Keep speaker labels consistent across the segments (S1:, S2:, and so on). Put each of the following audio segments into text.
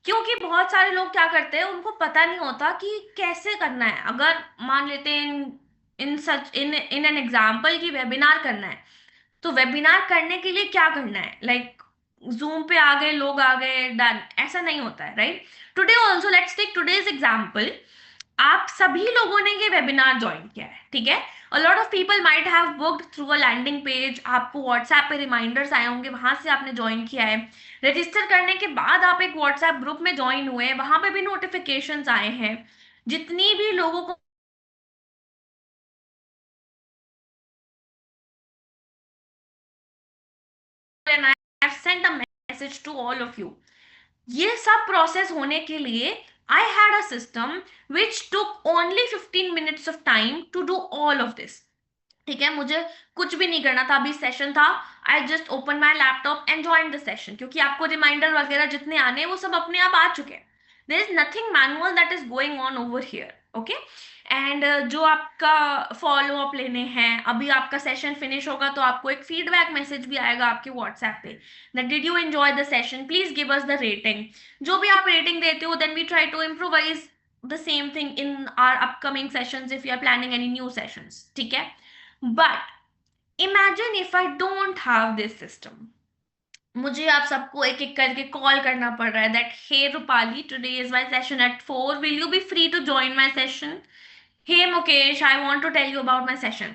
S1: क्योंकि बहुत सारे लोग क्या करते हैं, उनको पता नहीं होता कि कैसे करना है। अगर मान लेते हैं इन सच इन इन एन एग्जाम्पल की वेबिनार करना है, तो वेबिनार करने के लिए क्या करना है, लाइक जूम पे आ गए, लोग आ गए, डन, ऐसा नहीं होता है, right? Today also let's take today's example. आप सभी लोगों ने ये वेबिनार ज्वाइन किया है, ठीक है? A lot of people might have booked through a landing page, आपको व्हाट्सएप पे रिमाइंडर्स आए होंगे, वहां से आपने ज्वाइन किया है। रजिस्टर करने के बाद आप एक व्हाट्सएप ग्रुप में ज्वाइन हुए हैं, वहां पे भी नोटिफिकेशंस आए हैं। जितनी भी लोगों को send a message to all of you. ये सब प्रोसेस होने के लिए I had a system which took only 15 minutes of time to do all of this. ठीक है, मुझे कुछ भी नहीं करना था, अभी सेशन था, I just open my laptop and join the session, क्योंकि आपको रिमाइंडर वगैरह जितने आने हैं वो सब अपने आप आ चुके हैं। There is nothing manual that is going on over here, okay? And जो आपका फॉलो अप लेने हैं, अभी आपका सेशन फिनिश होगा तो आपको एक फीडबैक मैसेज भी आएगा आपके व्हाट्सएप पे, that did you enjoy the session, please give us the rating. जो भी आप रेटिंग देते हो, then we try to improvise the same thing in our upcoming sessions if you are planning any new sessions, ठीक है? But imagine if I don't have this system, मुझे आप सबको एक एक करके कॉल करना पड़ रहा है that hey Rupali, today is my session at 4, will you be free to join my session? Hey Mukesh, I want to tell you about my session.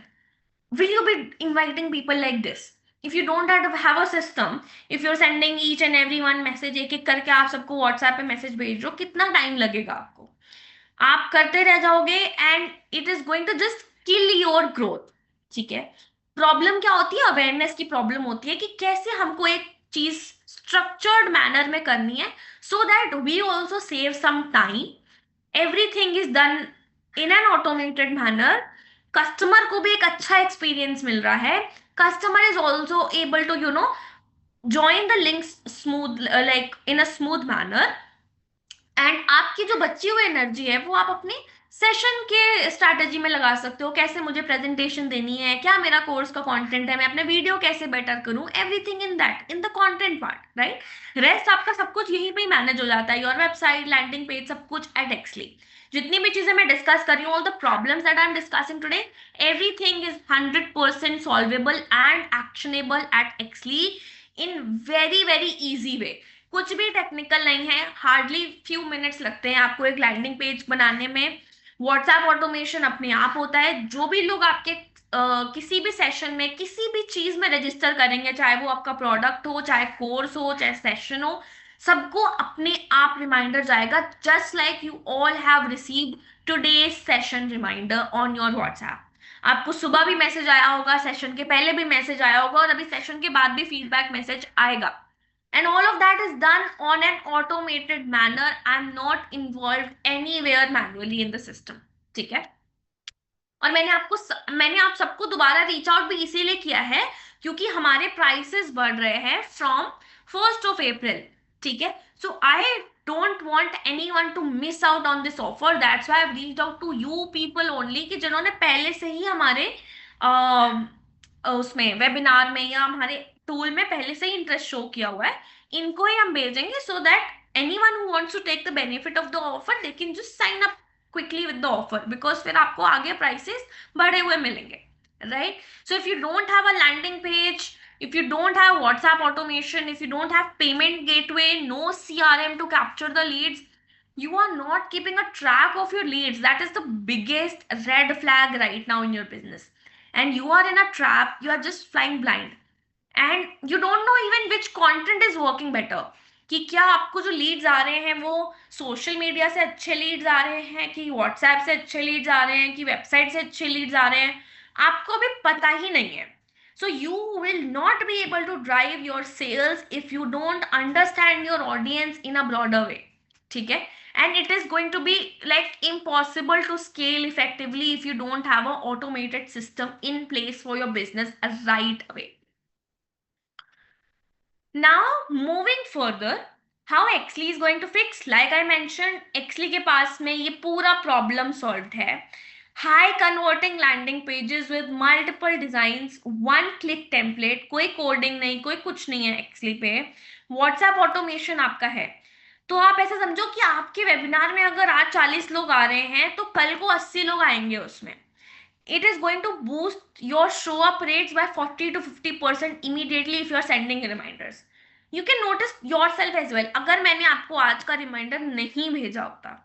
S1: Will you be inviting people like this? If you don't have a system, if you're sending each and every one message, एक एक करके आप सबको WhatsApp पे message भेज रहे हो, कितना टाइम लगेगा आपको? आप करते रह जाओगे and it is going to just kill your growth, ठीक है? प्रॉब्लम क्या होती है? अवेयरनेस की प्रॉब्लम होती है कि कैसे हमको एक चीज स्ट्रक्चर्ड मैनर में करनी है, so that we also save some time, everything is done in an automated manner, customer को भी एक अच्छा एक्सपीरियंस मिल रहा है, customer is also able to join the links smooth, like in a smooth manner, and आपकी जो बची हुई एनर्जी है वो आप अपनी सेशन के स्ट्रैटेजी में लगा सकते हो। कैसे मुझे प्रेजेंटेशन देनी है, क्या मेरा कोर्स का कंटेंट है, मैं अपने वीडियो कैसे बेटर करूं, everything in that, in the content part, right? Rest आपका सब कुछ यहीं पे ही मैनेज हो जाता है, योर वेबसाइट, लैंडिंग पेज, सब कुछ एट एक्सली। जितनी भी चीजें मैं डिस्कस कर रही हूँ, all the problems that I am discussing today, everything is 100% solvable and actionable at exactly in very very easy way. कुछ भी टेक्निकल नहीं है, हार्डली फ्यू मिनट्स लगते हैं आपको एक लैंडिंग पेज बनाने में। व्हाट्सएप ऑटोमेशन अपने आप होता है। जो भी लोग आपके किसी भी सेशन में किसी भी चीज में रजिस्टर करेंगे, चाहे वो आपका प्रोडक्ट हो, चाहे कोर्स हो, चाहे सेशन हो, सबको अपने आप रिमाइंडर जाएगा, just like you all have received today session reminder on your WhatsApp. आपको सुबह भी मैसेज आया होगा, सेशन के पहले भी मैसेज आया होगा, और अभी सेशन के बाद भी फीडबैक मैसेज आएगा, and all of that is done on an automated manner. I'm not involved anywhere manually in the system, ठीक है? और मैंने आप सबको दोबारा रीच आउट भी इसीलिए किया है क्योंकि हमारे प्राइसेस बढ़ रहे हैं फ्रॉम 1st of April, ठीक है? So I don't want anyone to miss out on this offer, that's why I have reached out to you people only, कि जिन्होंने पहले से ही हमारे उसमें वेबिनार में या हमारे टूल में पहले से ही इंटरेस्ट शो किया हुआ है, इनको ही हम भेजेंगे, so that anyone who wants to take the benefit of the offer, they can just sign up quickly with the offer, because फिर आपको आगे prices बढ़े हुए मिलेंगे, right? So if you don't have a landing page, if you don't have WhatsApp automation, if you don't have payment gateway, no CRM to capture the leads, you are not keeping a track of your leads. That is the biggest red flag right now in your business, and you are in a trap. You are just flying blind and you don't know even which content is working better, कि क्या आपको जो Leeds आ रहे हैं वो social media से अच्छे Leeds आ रहे हैं, कि व्हाट्सएप से अच्छे लीड्स आ रहे हैं, कि वेबसाइट से अच्छे लीड्स आ रहे हैं, आपको अभी पता ही नहीं है। So you will not be able to drive your sales if you don't understand your audience in a broader way, ठीक है? And it is going to be like impossible to scale effectively if you don't have an automated system in place for your business right away. Now, moving further, how Exley is going to fix? Like I mentioned, Exley के पास में ये पूरा problem solved है. High converting landing pages with multiple designs, one click template, कोई coding नहीं, कोई कुछ नहीं है Exley पे. WhatsApp automation आपका है. तो आप ऐसा समझो कि आपके वेबिनार में अगर आज 40 लोग आ रहे हैं तो कल को 80 लोग आएंगे उसमें. It is going to boost your show up rates by 40 to 50% immediately if you are sending reminders. You can notice yourself as well. अगर मैंने आपको आज का रिमाइंडर नहीं भेजा होता,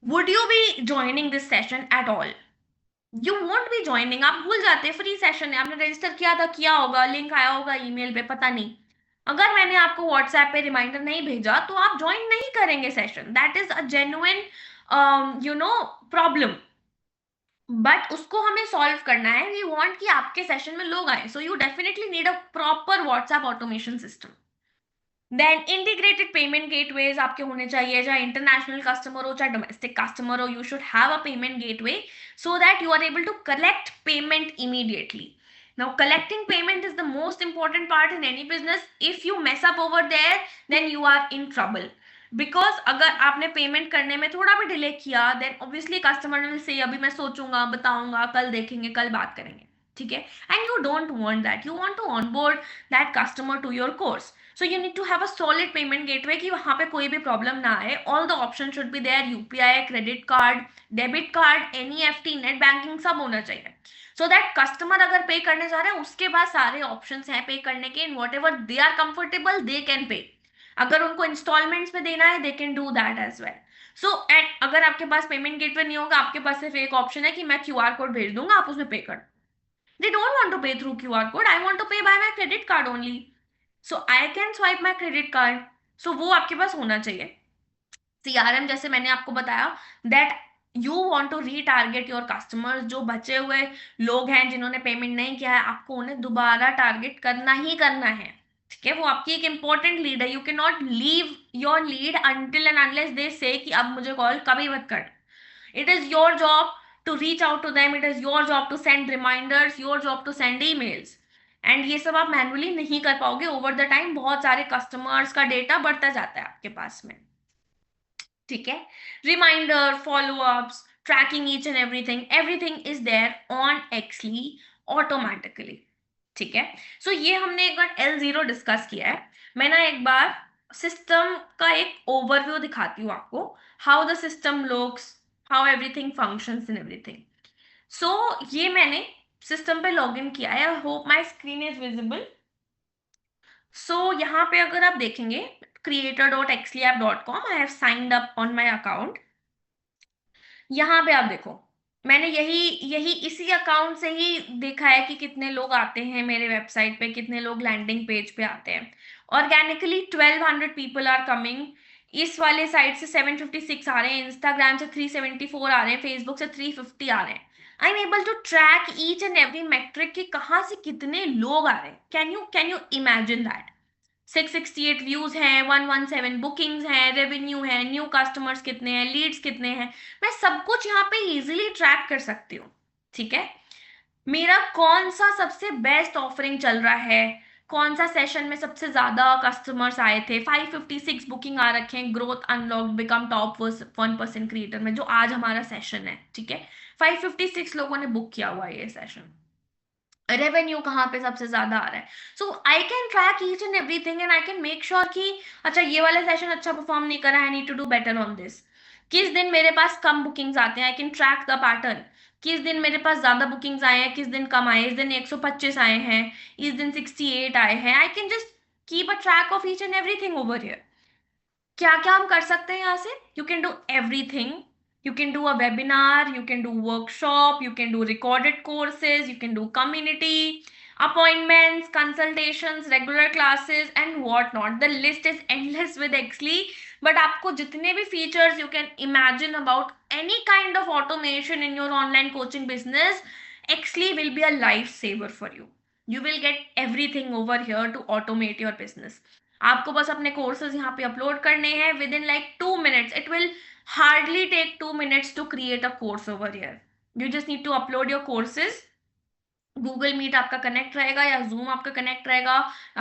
S1: would you be joining this session at all? You won't be joining. आप भूल जाते हैं फ्री सेशन है, आपने रजिस्टर किया था, किया होगा, लिंक आया होगा ईमेल पे, पता नहीं. अगर मैंने आपको व्हाट्सएप पे रिमाइंडर नहीं भेजा तो आप ज्वाइन नहीं करेंगे session. That is a genuine problem. But उसको हमें सॉल्व करना है. वी वांट कि आपके सेशन में लोग आए, so you definitely need a proper WhatsApp automation system. Then integrated payment gateways आपके होने चाहिए, चाहे इंटरनेशनल कस्टमर हो चाहे डोमेस्टिक कस्टमर हो. You should have a payment gateway so that you are able to collect payment immediately. Now collecting payment is the most important part in any business. If you mess up over there, then you are in trouble. Because अगर आपने payment करने में थोड़ा भी delay किया, then obviously customer will say अभी मैं सोचूंगा, बताऊंगा, कल देखेंगे, कल बात करेंगे. ठीक है. And you don't want that. You want to onboard that customer to your course. So you need to have a solid payment gateway कि वहां पे कोई भी प्रॉब्लम ना आए. All the options should be there. UPI, credit card, debit card, NEFT, net banking सब होना चाहिए. सो दैट कस्टमर अगर पे करने जा रहे हैं उसके पास सारे ऑप्शंस हैं पे करने के. In whatever they are comfortable they can pay. अगर उनको इंस्टॉलमेंट्स में देना है they can do that as well. So and अगर आपके पास पेमेंट गेटवे नहीं होगा, आपके पास सिर्फ एक ऑप्शन है कि मैं QR कोड भेज दूंगा, आप उसमें पे कर. They don't want to pay through QR code. I want to pay by my credit card only. So I can swipe my credit card. So वो आपके पास होना चाहिए. CRM जैसे मैंने आपको बताया that you want to retarget your customers. जो बचे हुए लोग हैं जिन्होंने पेमेंट नहीं किया है, आपको उन्हें दोबारा टारगेट करना ही करना है. ठीक है. वो आपकी एक इंपॉर्टेंट लीड है. You can not leave your lead until and unless they say कि अब मुझे कॉल कभी मत कर. It is your job to reach out to them. It is your job to send reminders, your job to send emails. And ये सब आप manually नहीं कर पाओगे. ओवर द टाइम बहुत सारे कस्टमर्स का डेटा बढ़ता जाता है आपके पास में. ठीक है. Reminder, followups, tracking each and everything is there on exactly automatically. ठीक है. सो ये हमने एक बार L0 डिस्कस किया है. मैं ना एक बार सिस्टम का एक ओवरव्यू दिखाती हूँ आपको, how the system looks, how everything functions in everything. So ये मैंने सिस्टम पे लॉग इन किया है. I hope my screen is visible. So यहाँ पे अगर आप देखेंगे creator.xleapp.com, I have signed up on my account. यहाँ पे आप देखो मैंने यही यही इसी अकाउंट से ही देखा है कि कितने लोग आते हैं मेरे वेबसाइट पे, कितने लोग लैंडिंग पेज पे आते हैं. Organically 1200 people are coming. इस वाले साइट से 756 आ रहे हैं, इंस्टाग्राम से 374 आ रहे हैं, फेसबुक से 350 आ रहे हैं. I am able to track each and every metric कि कहाँ से कितने लोग आ रहे हैं. Can you imagine that. 668 views हैं, 117 बुकिंग्स हैं, रेवेन्यू है, न्यू कस्टमर्स कितने हैं, लीड्स कितने हैं. मैं सब कुछ यहाँ पे इजीली ट्रैक कर सकती हूँ. ठीक है. मेरा कौन सा सबसे बेस्ट ऑफरिंग चल रहा है, कौन सा सेशन में सबसे ज्यादा कस्टमर्स आए थे. 556 बुकिंग आ रखे हैं growth unlocked become top 1% creator में, जो आज हमारा सेशन है. ठीक है. 556 लोगों ने बुक किया हुआ है ये सेशन. रेवेन्यू कहाँ पे सबसे ज्यादा आ रहा है. So I can track each and everything and I can make sure कि अच्छा ये वाला सेशन अच्छा परफॉर्म नहीं करा, I need to do better on this. किस दिन मेरे पास कम बुकिंग्स आते हैं, I can track the pattern. किस दिन मेरे पास ज्यादा बुकिंग्स आए हैं, किस दिन कम आए. इस दिन 125 आए हैं, इस दिन 68 आए हैं. I can just keep a track of each and everything over here. क्या क्या हम कर सकते हैं यहाँ से. You can do everything. You can do a webinar, you can do workshop, you can do recorded courses, you can do community, appointments, consultations, regular classes and what not. The list is endless with Exly. But आपको जितने भी features you can imagine about any kind of automation in your online coaching business, Exly will be a lifesaver for you. You will get everything over here to automate your business. आपको बस अपने courses यहाँ पे upload करने हैं. Within like 2 minutes, it will hardly take 2 minutes to create a course over here. You just need to upload your courses. Google Meet आपका connect रहेगा या Zoom आपका कनेक्ट रहेगा.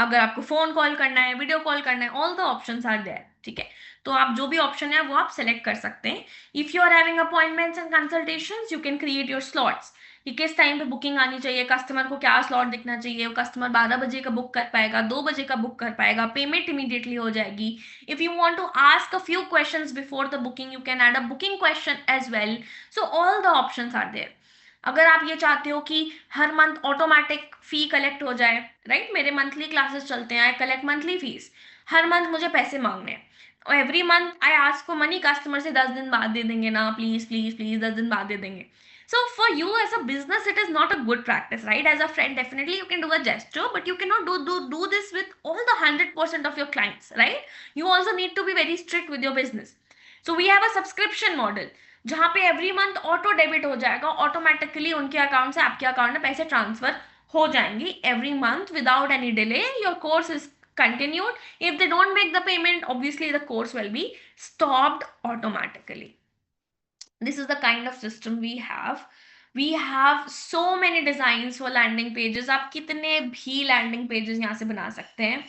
S1: अगर आपको फोन कॉल करना है, वीडियो कॉल करना है, all the options are there. ठीक है. तो आप जो भी ऑप्शन है वो आप सेलेक्ट कर सकते हैं. If you are having appointments and consultations, you can create your slots. कि किस टाइम पे बुकिंग आनी चाहिए, कस्टमर को क्या स्लॉट दिखना चाहिए, कस्टमर 12 बजे का बुक कर पाएगा, 2 बजे का बुक कर पाएगा, पेमेंट इमीडिएटली हो जाएगी. If you want to ask a few questions before the booking, you can add a booking question as well. So all the options are there. अगर आप ये चाहते हो कि हर मंथ ऑटोमेटिक फी कलेक्ट हो जाए, राइट, मेरे मंथली क्लासेस चलते हैं, आई कलेक्ट मंथली फीस, हर मंथ मुझे पैसे मांगने हैं, every month I ask for money, customer से 10 दिन बाद दे देंगे ना, प्लीज प्लीज प्लीज 10 दिन बाद दे देंगे. So for you as a business, it is not a good practice, right? As a friend, definitely you can do a gesture, but you cannot do this with all the 100% of your clients, right? You also need to be very strict with your business. So we have a subscription model जहाँ पे every month auto debit हो जाएगा, automatically उनके account से आपके account में पैसे transfer हो जाएंगे every month without any delay. Your course is continued. If they don't make the payment, obviously the course will be stopped automatically. This is the kind of system we have. We have so many designs for landing pages. आप कितने भी landing pages यहाँ से बना सकते हैं.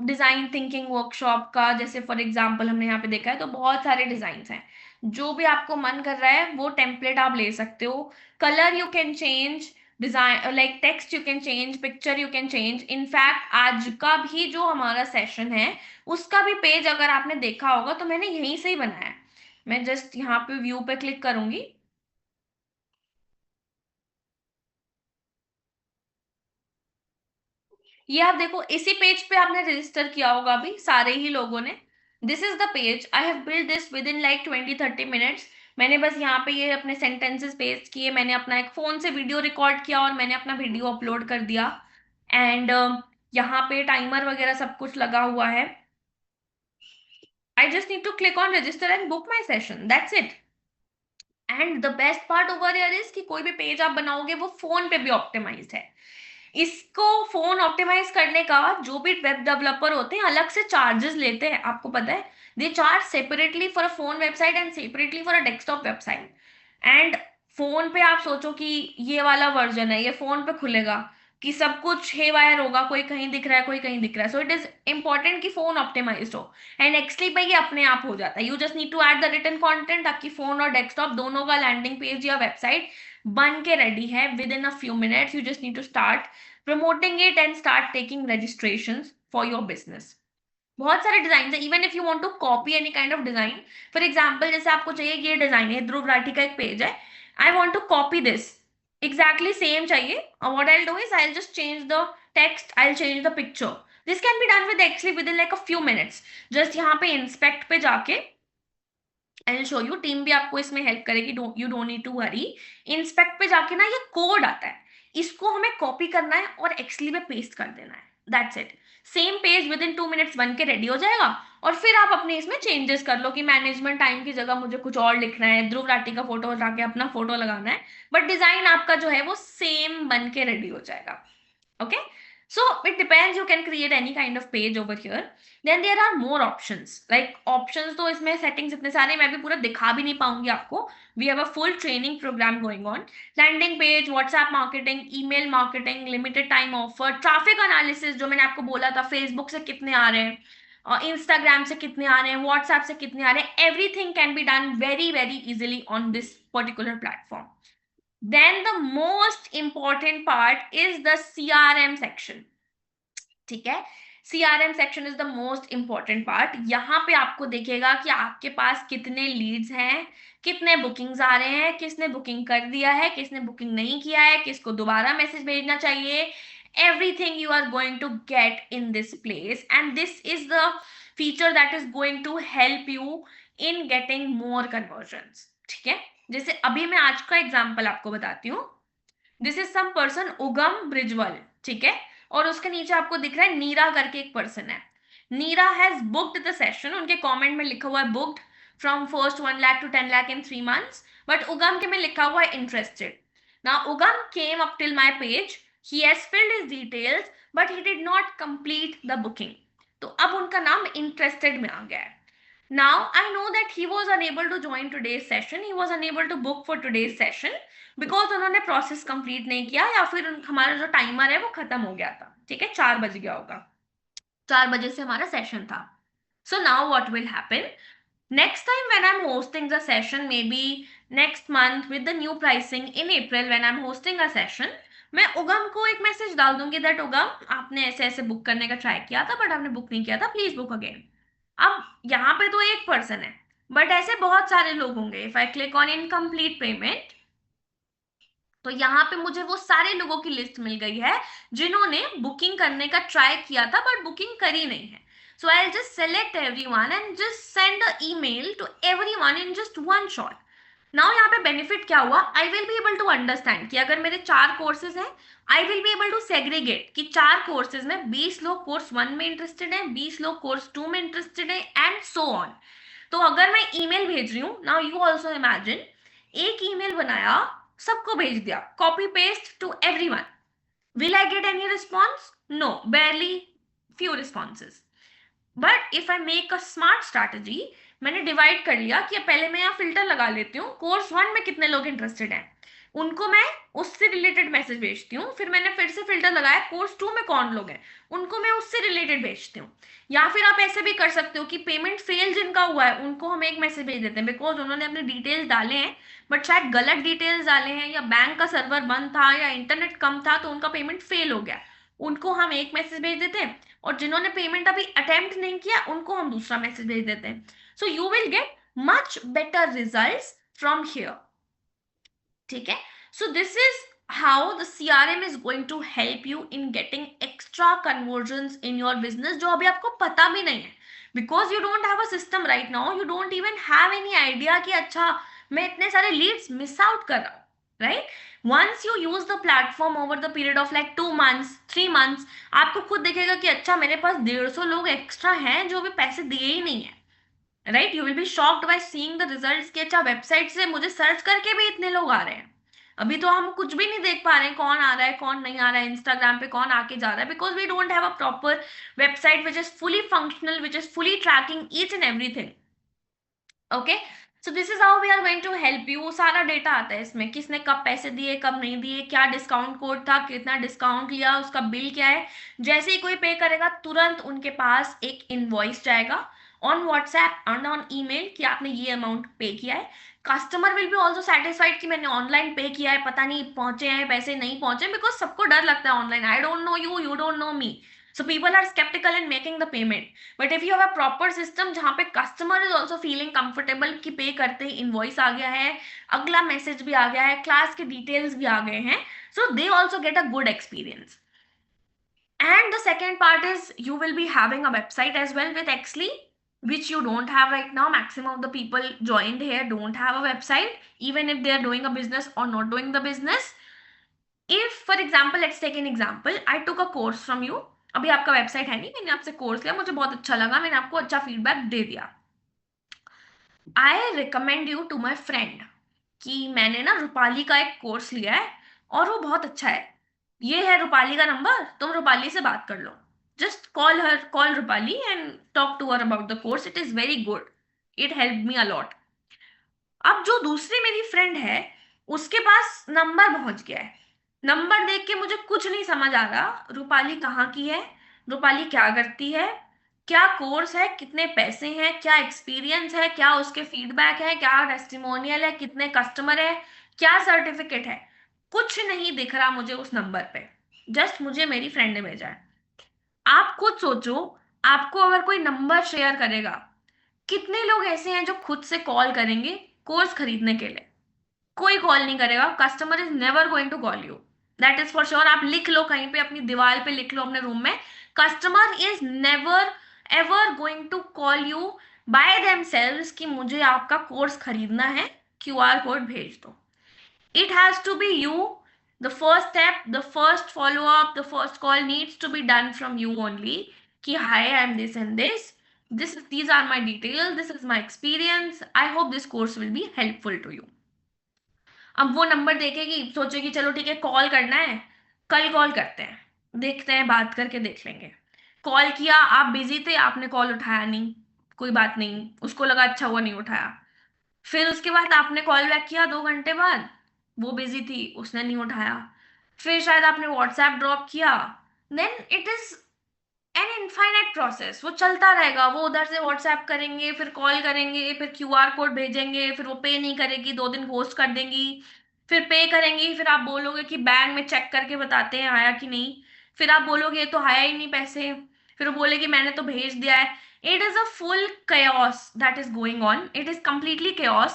S1: Design thinking workshop का जैसे फॉर एग्जांपल हमने यहाँ पे देखा है, तो बहुत सारे डिजाइन्स हैं. जो भी आपको मन कर रहा है वो टेम्पलेट आप ले सकते हो. Colour you can change, design like text you can change, picture you can change. In fact आज का भी जो हमारा सेशन है उसका भी पेज अगर आपने देखा होगा तो मैंने यहीं से ही बनाया है. मैं जस्ट यहाँ पे व्यू पे क्लिक करूंगी. ये आप देखो, इसी पेज पे आपने रजिस्टर किया होगा अभी सारे ही लोगों ने. This is the page. I have build this with in like 20-30 minutes. मैंने बस यहाँ पे ये अपने सेंटेंसेस पेस्ट किए, मैंने अपना एक फोन से वीडियो रिकॉर्ड किया और मैंने अपना वीडियो अपलोड कर दिया. एंड यहाँ पे टाइमर वगैरह सब कुछ लगा हुआ है. I just need to click on register and book my session, that's it. And the best part over here is कि कोई भी पेज आप बनाओगे वो फोन पे भी ऑप्टिमाइज्ड है. इसको फोन ऑप्टिमाइज करने का जो भी वेब डेवलपर होते हैं अलग से चार्जेस लेते हैं, आपको पता है. They charge separately for a phone website and separately for a desktop website. And phone पे आप सोचो कि ये वाला वर्जन है, ये फोन पे खुलेगा कि सब कुछ हे वायर होगा, कोई कहीं दिख रहा है कोई कहीं दिख रहा है. सो इट इज इंपॉर्टेंट कि फोन ऑप्टिमाइज्ड हो. एंड एक्चुअली पे ये अपने आप हो जाता है. You just need to add the written content, आपकी फोन और डेस्कटॉप दोनों का लैंडिंग पेज या वेबसाइट बन के रेडी है within a few minutes. You just need to start promoting it and start taking registrations for your business. बहुत सारे डिजाइन है. Even if you want to copy any kind of design, for example जैसे आपको चाहिए ये design है, ध्रुव राठी का एक पेज है, I want to copy this exactly same चाहिए. What I will do is I will just change the text, I will change the picture. This can be done with actually within like a few minutes. Just यहाँ पे inspect पे जाके I will show you, team भी आपको इसमें help करेगी, you don't need to worry. Inspect पे जाके ना ये कोड आता है, इसको हमें कॉपी करना है और एक्सली में पेस्ट कर देना है, that's it. Same page with in 2 minutes बन के रेडी हो जाएगा. और फिर आप अपने इसमें चेंजेस कर लो कि मैनेजमेंट टाइम की जगह मुझे कुछ और लिखना है, ध्रुव राठी का फोटो जाके अपना फोटो लगाना है, बट डिजाइन आपका जो है वो सेम बन के रेडी हो जाएगा. Okay, so it depends, you can create any kind of page over here. Then there are more options, like options तो इसमें settings इतने सारे मैं भी पूरा दिखा भी नहीं पाऊंगी आपको. We have a full training program going on. Landing page, WhatsApp marketing, email marketing, limited time offer, traffic analysis जो मैंने आपको बोला था, Facebook से कितने आ रहे हैं और Instagram से कितने आ रहे हैं, WhatsApp से कितने आ रहे हैं, everything can be done very very easily on this particular platform. Then the most important part is the CRM section. ठीक है, CRM section is the most important part. यहाँ पे आपको दिखेगा कि आपके पास कितने लीड्स हैं, कितने बुकिंग्स आ रहे हैं, किसने बुकिंग कर दिया है, किसने बुकिंग नहीं किया है, किसको दोबारा मैसेज भेजना चाहिए. Everything you are going to get in this place, and this is the feature that is going to help you in getting more conversions. ठीक है, जैसे अभी मैं आज का एग्जाम्पल आपको बताती हूँ. दिस इज सम पर्सन उगम ब्रिजवल, ठीक है, और उसके नीचे आपको दिख रहा है नीरा करके एक पर्सन है. Neera has booked the session, उनके कमेंट में लिखा हुआ है booked from first 1 lakh to 10 lakh in 3 months, but Ugam के में लिखा हुआ है interested. Now Ugam came up till my page, he has filled his details but he did not complete the booking. तो अब उनका नाम इंटरेस्टेड में आ गया है. Now I know that he was unable to join today's session, he was unable to book for today's session because उन्होंने process complete नहीं किया या फिर हमारा जो टाइमर है वो खत्म हो गया था. ठीक है, 4 बज गया होगा, 4 बजे से हमारा सेशन था. So now what will happen, Next time when I'm hosting the session, maybe next month with the new pricing in April when I'm hosting a session, मैं उगम को एक मैसेज डाल दूंगी दैट उगम, आपने ऐसे ऐसे बुक करने का ट्राई किया था बट आपने बुक नहीं किया था, प्लीज बुक अगेन। अब यहाँ पे तो एक पर्सन है, बट ऐसे बहुत सारे लोग होंगे। If I click on incomplete payment, तो यहाँ पे मुझे वो सारे लोगों की लिस्ट मिल गई है जिन्होंने बुकिंग करने का ट्राई किया था बट बुकिंग करी नहीं है। So I just select everyone and just send a email to everyone in just one shot. Now यहाँ पे बेनिफिट क्या हुआ, I will be able to understand कि अगर मेरे 4 कोर्सेज हैं, I will be able to segregate कि 4 courses में 20 लोग कोर्स 1 में इंटरेस्टेड हैं, 20 लोग कोर्स 2 में इंटरेस्टेड हैं, एंड सो ऑन। तो अगर मैं ईमेल भेज रही हूँ, नाउ यू ऑल्सो इमेजिन, एक ईमेल बनाया, सबको भेज दिया, copy paste to everyone, will I get any response? No, barely few responses. But if I make a smart strategy, मैंने डिवाइड कर लिया कि पहले मैं यहाँ फिल्टर लगा लेती हूँ, कोर्स 1 में कितने लोग इंटरेस्टेड हैं, उनको मैं उससे रिलेटेड मैसेज भेजती हूँ। फिर मैंने फिर से फिल्टर लगाया, कोर्स 2 में कौन लोग हैं, उनको मैं उससे रिलेटेड भेजती हूँ। या फिर आप ऐसे भी कर सकते हो कि पेमेंट फेल जिनका हुआ है उनको हम एक मैसेज भेज देते हैं, बिकॉज उन्होंने अपने डिटेल्स डाले हैं बट शायद गलत डिटेल्स डाले हैं, या बैंक का सर्वर बंद था, या इंटरनेट कम था, तो उनका पेमेंट फेल हो गया। उनको हम एक मैसेज भेज देते हैं, और जिन्होंने पेमेंट अभी अटेम्प्ट नहीं किया उनको हम दूसरा मैसेज भेज देते हैं। सो you will get much better results from here. ठीक है, so this is how the CRM is going to help you in getting extra conversions in your business, जो अभी आपको पता भी नहीं है, because you don't have a system right now, you don't even have any idea कि अच्छा मैं इतने सारे leads miss out कर रहा हूँ, right? Once you use the platform over the period of like 2 months 3 months, आपको खुद दिखेगा कि अच्छा मेरे पास 150 लोग एक्स्ट्रा हैं जो अभी पैसे दिए ही नहीं है, right? You will be shocked by seeing the results कि अच्छा वेबसाइट से मुझे सर्च करके भी इतने लोग आ रहे हैं। अभी तो हम कुछ भी नहीं देख पा रहे हैं कौन आ रहा है कौन नहीं आ रहा है, इंस्टाग्राम पे कौन आके जा रहा है, because we don't have a proper website which is fully functional, which is fully tracking each and everything. Okay, so this is how we are going to help you. सारा डेटा आता है इसमें, किसने कब पैसे दिए कब नहीं दिए, क्या डिस्काउंट कोड था, कितना डिस्काउंट लिया, उसका बिल क्या है। जैसे ही कोई पे करेगा तुरंत उनके पास एक इनवॉइस जाएगा on WhatsApp and on email कि आपने ये अमाउंट पे किया है। Customer will be also satisfied कि मैंने ऑनलाइन पे किया है, पता नहीं पहुंचे हैं पैसे नहीं पहुंचे, बिकॉज सबको डर लगता है online, I don't know you, you don't know me, so people are skeptical in making the payment. But if you have a proper system जहां पे customer is also feeling comfortable कि पे करते ही invoice आ गया है, अगला message भी आ गया है, क्लास के डिटेल्स भी आ गए हैं, so they also get a good experience. And the second part is you will be having a website as well with Exly, which you don't have right now. Maximum of the people joined here don't have a website, even if they are doing a business or not doing the business. If for example, let's take an example, I took a course from you, अभी आपका website है नहीं, मैंने आपसे course लिया, मुझे बहुत अच्छा लगा, मैंने आपको अच्छा फीडबैक दे दिया। I recommend you to my friend कि मैंने ना रूपाली का एक कोर्स लिया है और वो बहुत अच्छा है, ये है रूपाली का नंबर, तुम रूपाली से बात कर लो, just call her, call Rupali and talk to her about the course, it is very good, it help me a lot. अब जो दूसरी मेरी फ्रेंड है उसके पास नंबर पहुंच गया है, नंबर देख के मुझे कुछ नहीं समझ आ रहा रूपाली कहाँ की है, रूपाली क्या करती है, क्या कोर्स है, कितने पैसे हैं, क्या एक्सपीरियंस है, क्या उसके फीडबैक है, क्या टेस्टिमोनियल है, कितने कस्टमर है, क्या सर्टिफिकेट है, कुछ नहीं दिख रहा मुझे उस नंबर पे, जस्ट मुझे मेरी फ्रेंड ने भेजा है। आप खुद सोचो, आपको अगर कोई नंबर शेयर करेगा, कितने लोग ऐसे हैं जो खुद से कॉल करेंगे कोर्स खरीदने के लिए? कोई कॉल नहीं करेगा, customer is never going to call you, that is for sure. आप लिख लो कहीं पे, अपनी दीवार पे लिख लो अपने रूम में, customer is never ever going to call you by themselves कि मुझे आपका कोर्स खरीदना है, QR कोड भेज दो। It has to be you. The first step, the first follow up, the first call needs to be done from you only. Ki hi, I am this and this. These are my details. This is my experience. I hope this course will be helpful to you. अब वो number देखेगी, सोचेगी चलो ठीक है call करना है, कल call करते हैं, देखते हैं बात करके देख लेंगे। कॉल किया, आप बिजी थे, आपने कॉल उठाया नहीं, कोई बात नहीं, उसको लगा अच्छा हुआ नहीं उठाया। फिर उसके बाद आपने कॉल बैक किया 2 घंटे बाद, वो बिजी थी, उसने नहीं उठाया। फिर शायद आपने व्हाट्सएप ड्रॉप किया, then it is an infinite process, वो चलता रहेगा। वो उधर से व्हाट्सएप करेंगे, फिर कॉल करेंगे, फिर क्यूआर कोड भेजेंगे, फिर वो पे नहीं करेगी, 2 दिन होस्ट कर देंगी, फिर पे करेंगी, फिर आप बोलोगे कि बैंक में चेक करके बताते हैं आया कि नहीं, फिर आप बोलोगे ये तो आया ही नहीं पैसे, फिर वो बोलेगी मैंने तो भेज दिया है। It is a full chaos that is going on. It is completely chaos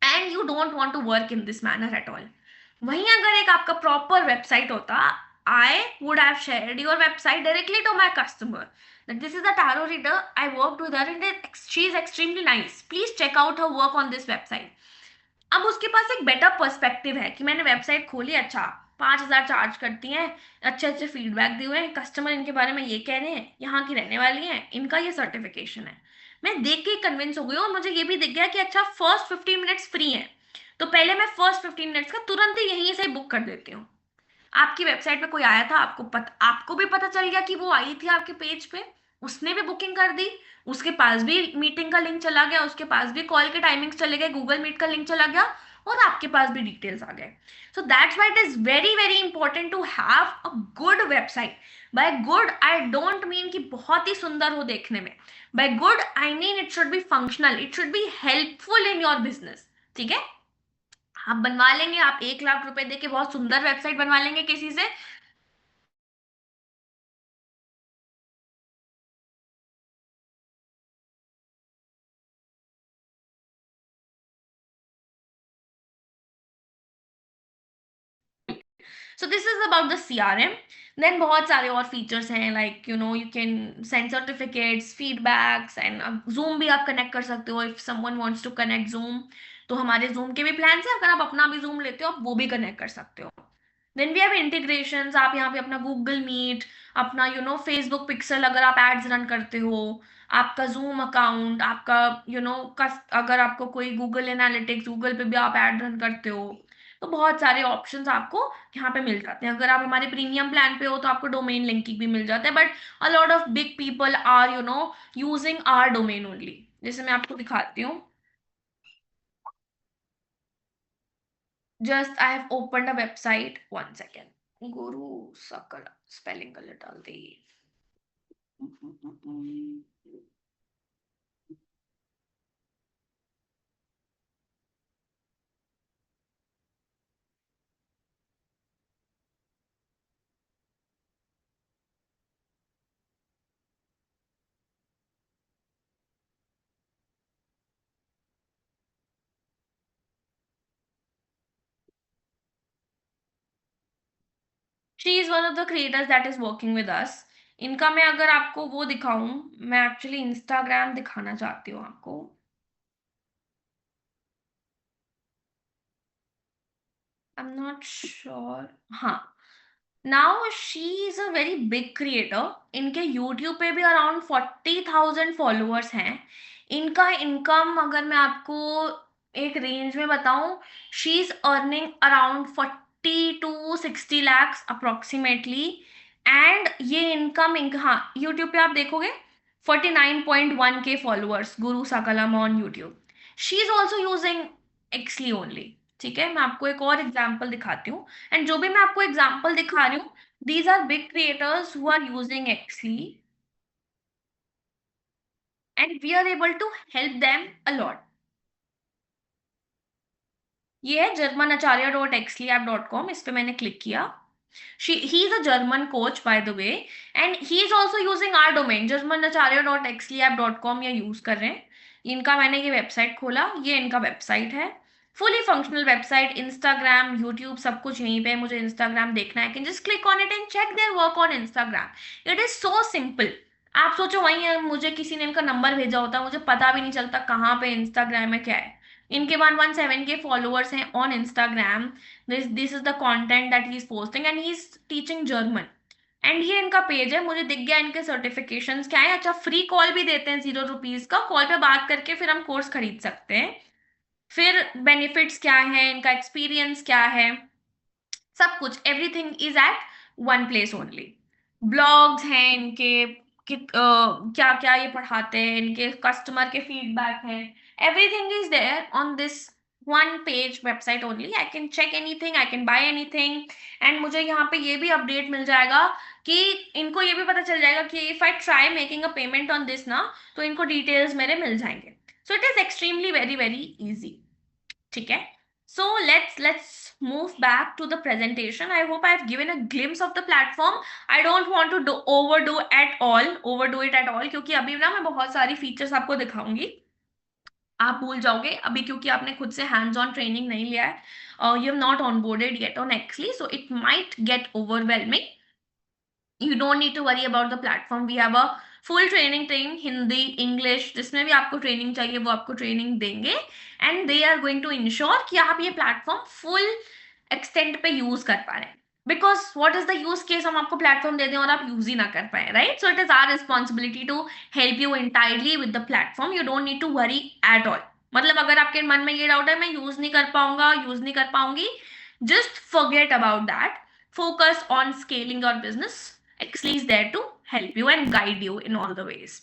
S1: and you don't want to work in this manner at all. वहीं अगर एक आपका प्रॉपर वेबसाइट होता, I would have shared your website directly to my customer that this is a tarot reader, I worked with her and she is extremely nice, please check out her work on this website. अब उसके पास एक better perspective है कि मैंने website खोली, अच्छा 5,000 charge करती हैं, अच्छे अच्छे फीडबैक दिए हुए हैं, कस्टमर इनके बारे में ये कह रहे हैं, यहाँ की रहने वाली हैं, इनका ये सर्टिफिकेशन है। मैं देख के कन्विंस हो गई और मुझे ये भी दिख गया कि अच्छा फर्स्ट 15 मिनट्स फ्री है, तो पहले मैं फर्स्ट 15 मिनट्स का तुरंत ही यहीं से बुक कर देती हूँ। आपकी वेबसाइट पे कोई आया था, आपको भी पता चल गया कि वो आई थी आपके पेज पे, उसने भी बुकिंग कर दी, उसके पास भी मीटिंग का लिंक चला गया, उसके पास भी कॉल के टाइमिंग्स चले गए, गूगल मीट का लिंक चला गया, और आपके पास भी डिटेल्स आ गए। So that's why it is very very important to have a good website. By good I don't mean कि बहुत ही सुंदर हो देखने में, by good I mean it should be functional, it should be helpful in your business. ठीक है, आप बनवा लेंगे, आप 1 लाख रुपए दे के बहुत सुंदर वेबसाइट बनवा लेंगे किसी से। So this is about the CRM। Then बहुत सारे और फीचर्स हैं, like you know you can send certificates, feedbacks, and Zoom भी आप कनेक्ट कर सकते हो if someone wants to connect Zoom. तो हमारे जूम के भी प्लान है, अगर आप अपना भी जूम लेते हो आप वो भी कनेक्ट कर सकते हो। देन वी हैव इंटीग्रेशंस, आप यहाँ पे अपना गूगल मीट, अपना फेसबुक पिक्सल अगर आप एड्स रन करते हो, आपका जूम अकाउंट, आपका अगर आपको कोई गूगल एनालिटिक्स, गूगल पे भी आप एड रन करते हो, तो बहुत सारे ऑप्शंस आपको यहाँ पे मिल जाते हैं। अगर आप हमारे प्रीमियम प्लान पे हो तो आपको डोमेन लिंकिंग भी मिल जाता है, but a lot of big people are using our domain only. जैसे मैं आपको दिखाती हूँ, just I have opened a website, 1 second, Guru Sakal spelling गलत डाल दी। She is one of the creators that is working with us. इनका मैं अगर आपको वो दिखाऊं, मैं एक्चुअली इंस्टाग्राम दिखाना चाहती हूँ आपको। I am not sure. हाँ, now she is a very big creator, इनके यूट्यूब पे भी अराउंड 40,000 फॉलोअर्स हैं। इनका इनकम अगर मैं आपको एक रेंज में बताऊं, she is earning around 40 to 60 lakhs approximately. And ये इनकम हाँ, यूट्यूब पे आप देखोगे 49.1K followers, Guru Sakalam on YouTube. She is also using Xleap only. ठीक है, मैं आपको एक और एग्जाम्पल दिखाती हूँ, एंड जो भी मैं आपको एग्जाम्पल दिखा रही हूँ, these are big creators who are using Exly and we are able to help them a lot. ये है germanacharya.exlyap.com, इस पे मैंने क्लिक किया। He is a German coach by the way, and he is also using our domain germanacharya.exlyap.com, ये use कर रहे हैं। इनका मैंने ये वेबसाइट खोला, ये इनका वेबसाइट है, fully functional website, Instagram, YouTube, सब कुछ यहीं पे है। मुझे इंस्टाग्राम देखना है, can just click on it and check their work on Instagram. It is so simple. आप सोचो वहीं मुझे किसी ने इनका नंबर भेजा होता, मुझे पता भी नहीं चलता कहाँ पे इंस्टाग्राम में क्या है। इनके 117K फॉलोअर्स हैं on Instagram. This is the content that he is posting and he is teaching German. And ये इनका पेज है, मुझे दिख गया इनके सर्टिफिकेशंस क्या है। अच्छा, फ्री कॉल भी देते हैं, 0 रुपीज का कॉल पे बात करके फिर हम कोर्स खरीद सकते हैं। फिर बेनिफिट्स क्या है, इनका एक्सपीरियंस क्या है, सब कुछ, everything is at one place only. Blogs हैं इनके कि क्या क्या ये पढ़ाते हैं, इनके कस्टमर के फीडबैक हैं, everything is there on this one page website only. I can check anything, I can buy anything, and मुझे यहाँ पे ये भी अपडेट मिल जाएगा कि इनको ये भी पता चल जाएगा कि if I try making a payment on this ना, तो इनको डिटेल्स मेरे मिल जाएंगे. सो it is extremely very very easy. ठीक है. So let's move back to the presentation. I hope I've given a glimpse of the platform. I don't want to overdo it at all, क्योंकि अभी ना मैं बहुत सारी फीचर्स आपको दिखाऊंगी, आप भूल जाओगे अभी, क्योंकि आपने खुद से हैंड्स ऑन ट्रेनिंग नहीं लिया है. You have not onboarded yet on actually, so it might get overwhelming. You don't need to worry about the platform. We have a full training team, Hindi English, जिसमें भी आपको ट्रेनिंग चाहिए वो आपको training देंगे, and they are going to ensure कि आप ये प्लेटफॉर्म फुल एक्सटेंट पे यूज कर पा रहे हैं. Because what is the use case, हम आपको प्लेटफॉर्म दे दें और आप यूज ही ना कर पाए, right? So it is our responsibility to help you entirely with the platform. You don't need to worry at all. मतलब अगर आपके मन में ये डाउट है मैं यूज नहीं कर पाऊंगा, यूज नहीं कर पाऊंगी, just forget about that. Focus on scaling your business. Exley is there to help you and guide you in all the ways.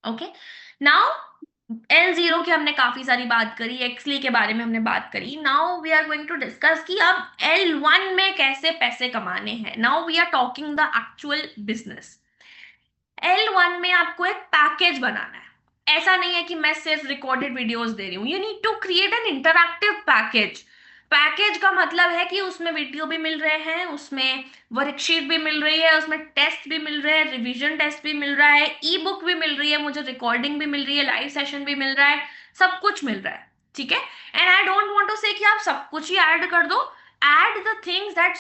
S1: Okay. Now L0 की हमने काफी सारी बात करी, Exley के बारे में हमने बात करी. Now we are going to discuss कि अब L1 में कैसे पैसे कमाने हैं. Now we are talking the actual business. L1 में आपको एक पैकेज बनाना है. ऐसा नहीं है कि मैं सिर्फ रिकॉर्डेड वीडियोस दे रही हूँ. You need to create an interactive package. Package का मतलब है कि उसमें वीडियो भी मिल रहे हैं, उसमें वर्कशीट भी मिल रही है, उसमें टेस्ट भी मिल रहे हैं, रिवीजन टेस्ट भी मिल रहा है, ई बुक भी मिल रही है, मुझे रिकॉर्डिंग भी मिल रही है, लाइव सेशन भी मिल रहा है, सब कुछ मिल रहा है. ठीक है. And I don't want to say कि आप सब कुछ ही ऐड कर दो. Add the things that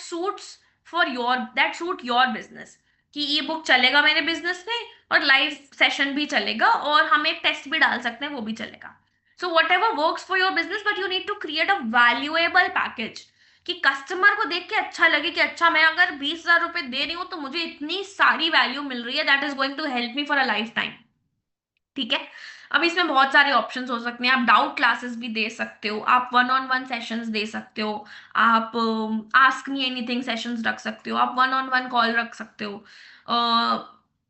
S1: suit your business. कि ई बुक चलेगा मेरे बिजनेस में, और लाइव सेशन भी चलेगा, और हम एक टेस्ट भी डाल सकते हैं, वो भी चलेगा. So whatever works for your business, but you need to create a valuable package कि कस्टमर को देख के अच्छा लगे कि अच्छा, मैं अगर 20,000 रुपए दे रही हूं तो मुझे इतनी सारी वैल्यू मिल रही है, that is going to help me for a lifetime. ठीक है. अब इसमें बहुत सारे ऑप्शंस हो सकते हैं. आप डाउट क्लासेस भी दे सकते हो, आप वन ऑन वन सेशंस दे सकते हो, आप आस्क मी एनीथिंग सेशंस रख सकते हो, आप वन ऑन वन कॉल रख सकते हो,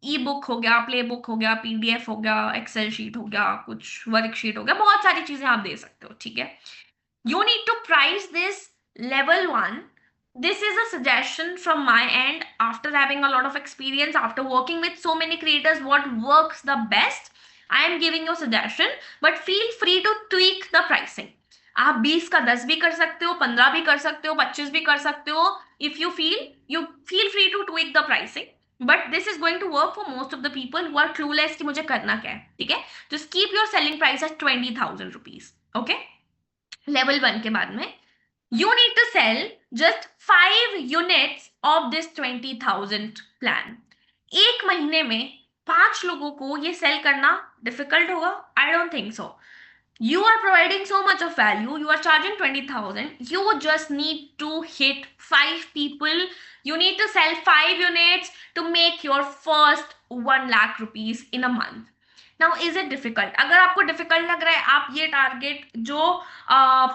S1: ई बुक हो गया, प्ले बुक हो गया, पीडीएफ हो गया, एक्सेल शीट हो गया, कुछ वर्कशीट हो गया, बहुत सारी चीजें आप दे सकते हो. ठीक है. You need to price this level 1. This is a suggestion from my end after having a lot of experience, after working with so many creators, what works the best. I am giving you a suggestion, but feel free to tweak the pricing. आप 20 का 10 भी कर सकते हो, 15 भी कर सकते हो, 25 भी कर सकते हो. If you feel free to tweak the pricing. But this is going to work for most of the people who are clueless कि मुझे करना क्या है. ठीक है. Just keep your selling price at 20,000 rupees. Okay. Level 1 के बाद में you need to sell just 5 units of this 20,000 plan. एक महीने में 5 लोगों को ये सेल करना डिफिकल्ट होगा? I don't think so. You are providing so much of value, you are charging 20,000, you just need to hit 5 people, you need to sell 5 units to make your first 1 lakh rupees in a month. Now is it difficult? अगर आपको difficult लग रहा है, आप ये target जो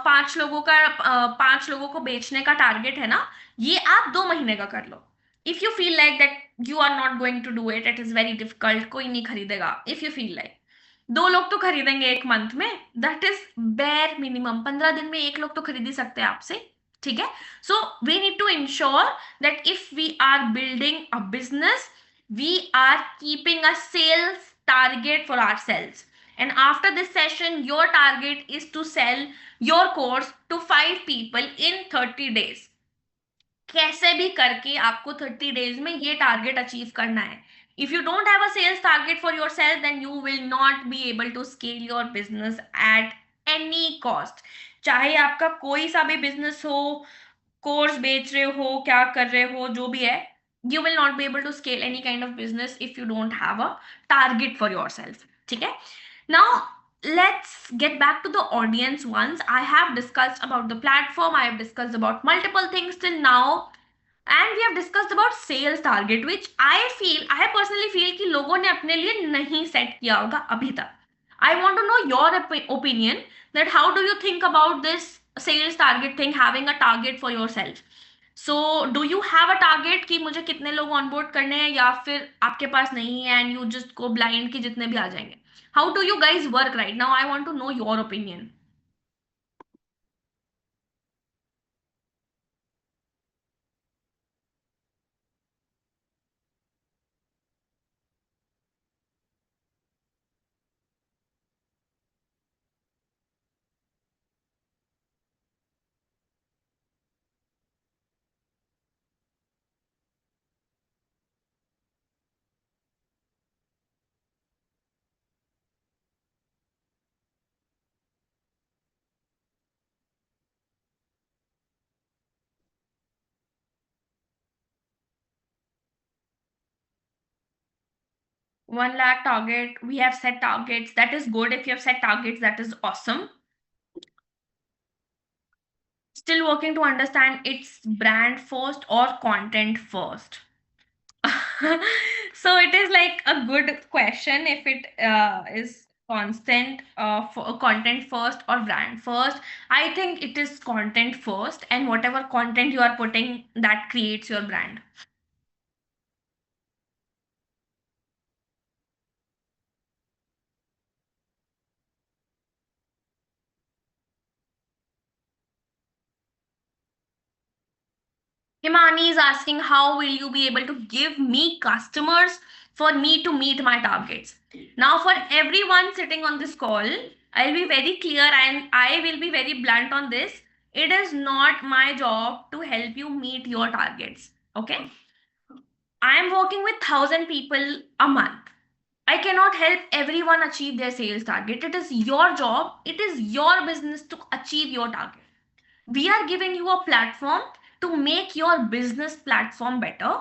S1: 5 लोगों को बेचने का टारगेट है ना, ये आप 2 महीने का कर लो. If you feel like that you are not going to do it is very difficult, कोई नहीं खरीदेगा. इफ यू फील लाइक 2 लोग तो खरीदेंगे एक मंथ में, दैट इज बेयर मिनिमम. 15 दिन में 1 लोग तो खरीद ही सकते हैं आपसे. ठीक है. So we need to ensure that if we are building a business, we are keeping a sales target for ourselves, and after this session your target is to sell your course to 5 people in 30 days. कैसे भी करके आपको 30 days में ये target achieve करना है. if you don't have a sales target for yourself, then you will not be able to scale your business at any cost. चाहे आपका कोई सा भी बिजनेस हो, कोर्स बेच रहे हो, क्या कर रहे हो, जो भी है, you will not be able to scale any kind of business if you don't have a target for yourself. ठीक है. Now let's get back to the audience. Once I have discussed about the platform, I have discussed about multiple things till now, and we have discussed about sales target, which I personally feel कि लोगों ने अपने लिए नहीं set किया होगा अभी तक. I want to know your opinion, that how do you think about this sales target thing, having a target for yourself. So do you have a target कि मुझे कितने लोग ऑनबोर्ड करने हैं, या फिर आपके पास नहीं है and you just go blind कि जितने भी आ जाएंगे? How do you guys work right now? I want to know your opinion. 1 lakh target. We have set targets. That is good. If you have set targets, that is awesome. Still working to understand it's brand first or content first. So it is like a good question if it is constant for content first or brand first. I think it is content first, and whatever content you are putting, that creates your brand. Himani is asking, how will you be able to give me customers for me to meet my targets? Now, for everyone sitting on this call, I'll be very clear and I will be very blunt on this. It is not my job to help you meet your targets. Okay? I am working with 1,000 people a month. I cannot help everyone achieve their sales target. It is your job, it is your business to achieve your target. We are giving you a platform to make your business platform better,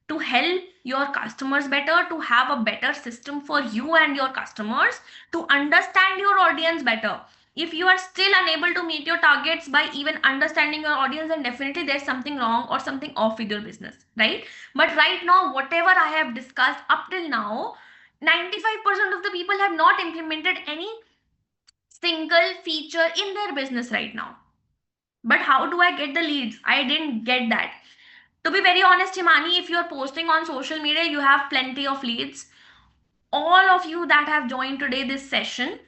S1: to help your customers better, to have a better system for you and your customers, to understand your audience better. If you are still unable to meet your targets by even understanding your audience, then definitely there's something wrong or something off with your business, right? But right now, whatever I have discussed up till now, 95% of the people have not implemented any single feature in their business right now. But how do I get the leads? I didn't get that. To be very honest, Himani, if you're posting on social media, you have plenty of leads. All of you that have joined today this session,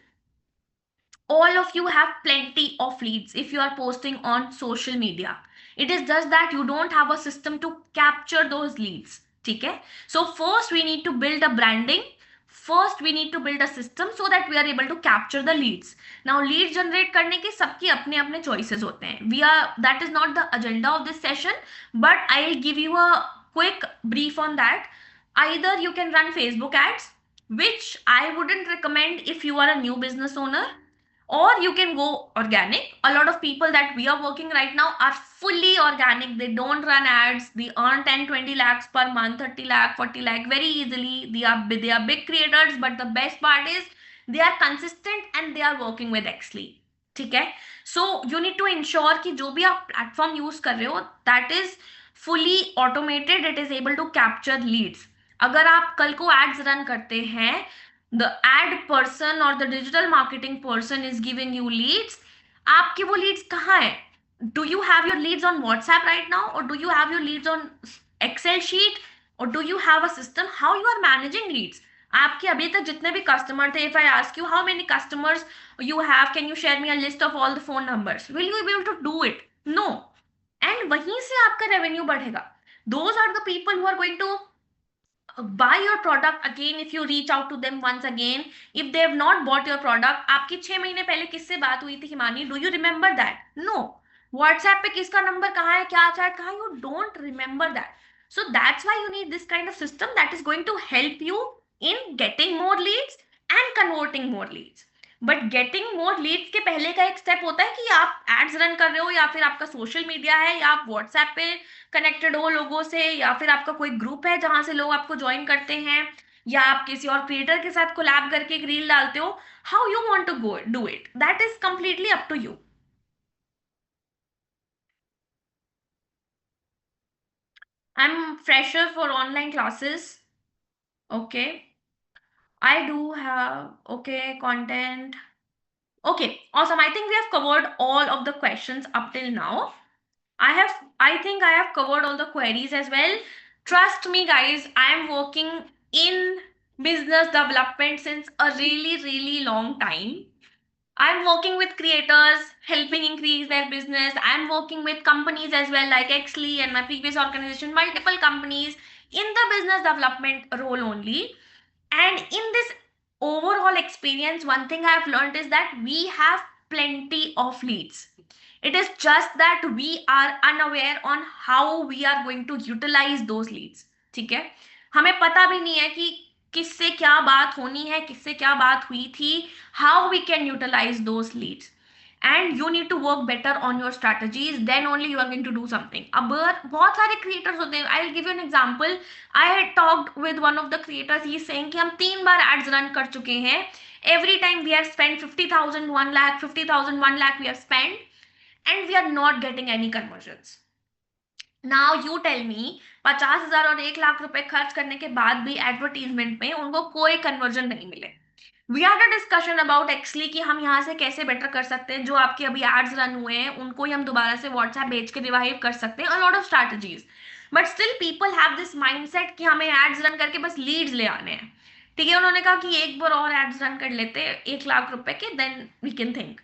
S1: all of you have plenty of leads if you are posting on social media. It is just that you don't have a system to capture those leads. Okay? So first we need to build a branding. First we need to build a system so that we are able to capture the leads. Now lead generate करने के सबके अपने अपने choices होते हैं. That is not the agenda of this session, but I'll give you a quick brief on that. Either you can run Facebook ads, which I wouldn't recommend if you are a new business owner, or you can go organic. A lot of people that we are working right now are fully organic. They don't run ads. They earn 10 20 lakhs per month, 30 lakh, 40 lakh very easily. They are big creators, but the best part is they are consistent and they are working with Xly. ठीक है? So you need to ensure कि जो भी आप platform use कर रहे हो, that is fully automated. It is able to capture leads. अगर आप कल को ads run करते हैं, the ad person or the digital marketing person is giving you leads, आपके वो leads कहाँ है? Do you have your leads on WhatsApp right now, or do you have your leads on Excel sheet, or do you have a system how you are managing leads? आपके अभी तक जितने भी customer थे, if I ask you how many customers you have, can you share me a list of all the phone numbers? Will you be able to do it? No. And वहीं से आपका revenue बढ़ेगा. Those are the people who are going to buy your product again if you reach out to them once again. If they have not bought your product, आपकी 6 महीने पहले किससे बात हुई थी Himani? Do you remember that? No. WhatsApp पे किसका number कहाँ है, क्या चैट कहाँ है? You don't remember that. So that's why you need this kind of system that is going to help you in getting more leads and converting more leads. But getting more Leeds के पहले का एक step होता है कि आप ads run कर रहे हो, या फिर आपका सोशल मीडिया है, या आप व्हाट्सएप पे कनेक्टेड हो लोगों से, या फिर आपका कोई ग्रुप है जहां से लोग आपको ज्वाइन करते हैं, या आप किसी और क्रिएटर के साथ कोलैब करके एक रील डालते हो. How you want to go do it, that is completely up to you. I am fresher for online classes. Okay. I do have, okay, content. Okay, awesome. I think we have covered all of the questions up till now. I think I have covered all the queries as well. Trust me, guys, I am working in business development since a really, really long time. I'm working with creators, helping increase their business. I'm working with companies as well, like Xly and my previous organization, multiple companies in the business development role only. And in this overall experience, one thing I have learned is that we have plenty of leads. It is just that we are unaware on how we are going to utilize those leads. ठीक है? हमें पता भी नहीं है कि किससे क्या बात होनी है, किससे क्या बात हुई थी, how we can utilize those leads. And you need to work better on your strategies, then only you are going to do something. अब बहुत सारे क्रिएटर्स होते हैं. I will give you an example. I had talked with one of the creators, he is saying कि हम 3 बार ads run कर चुके हैं. Every time we have spend 50,000 1 lakh, 50,000 1 lakh we have spend, and we are not getting any conversions. Now you tell me, 50,000 और 1 लाख रुपए खर्च करने के बाद भी एडवर्टीजमेंट में उनको कोई कन्वर्जन नहीं मिले. We had a discussion about actually कि हम यहाँ से कैसे बेटर कर सकते हैं. जो आपके अभी एड्स रन हुए हैं उनको ही हम दोबारा से व्हाट्सएप भेज के रिवाइव कर सकते हैं. अ lot of strategies, but still people have this mindset कि हमें एड्स रन करके बस लीड्स ले आने हैं. ठीक है, उन्होंने कहा कि एक बार और एड्स रन कर लेते हैं 1 लाख रुपए के, then we can think.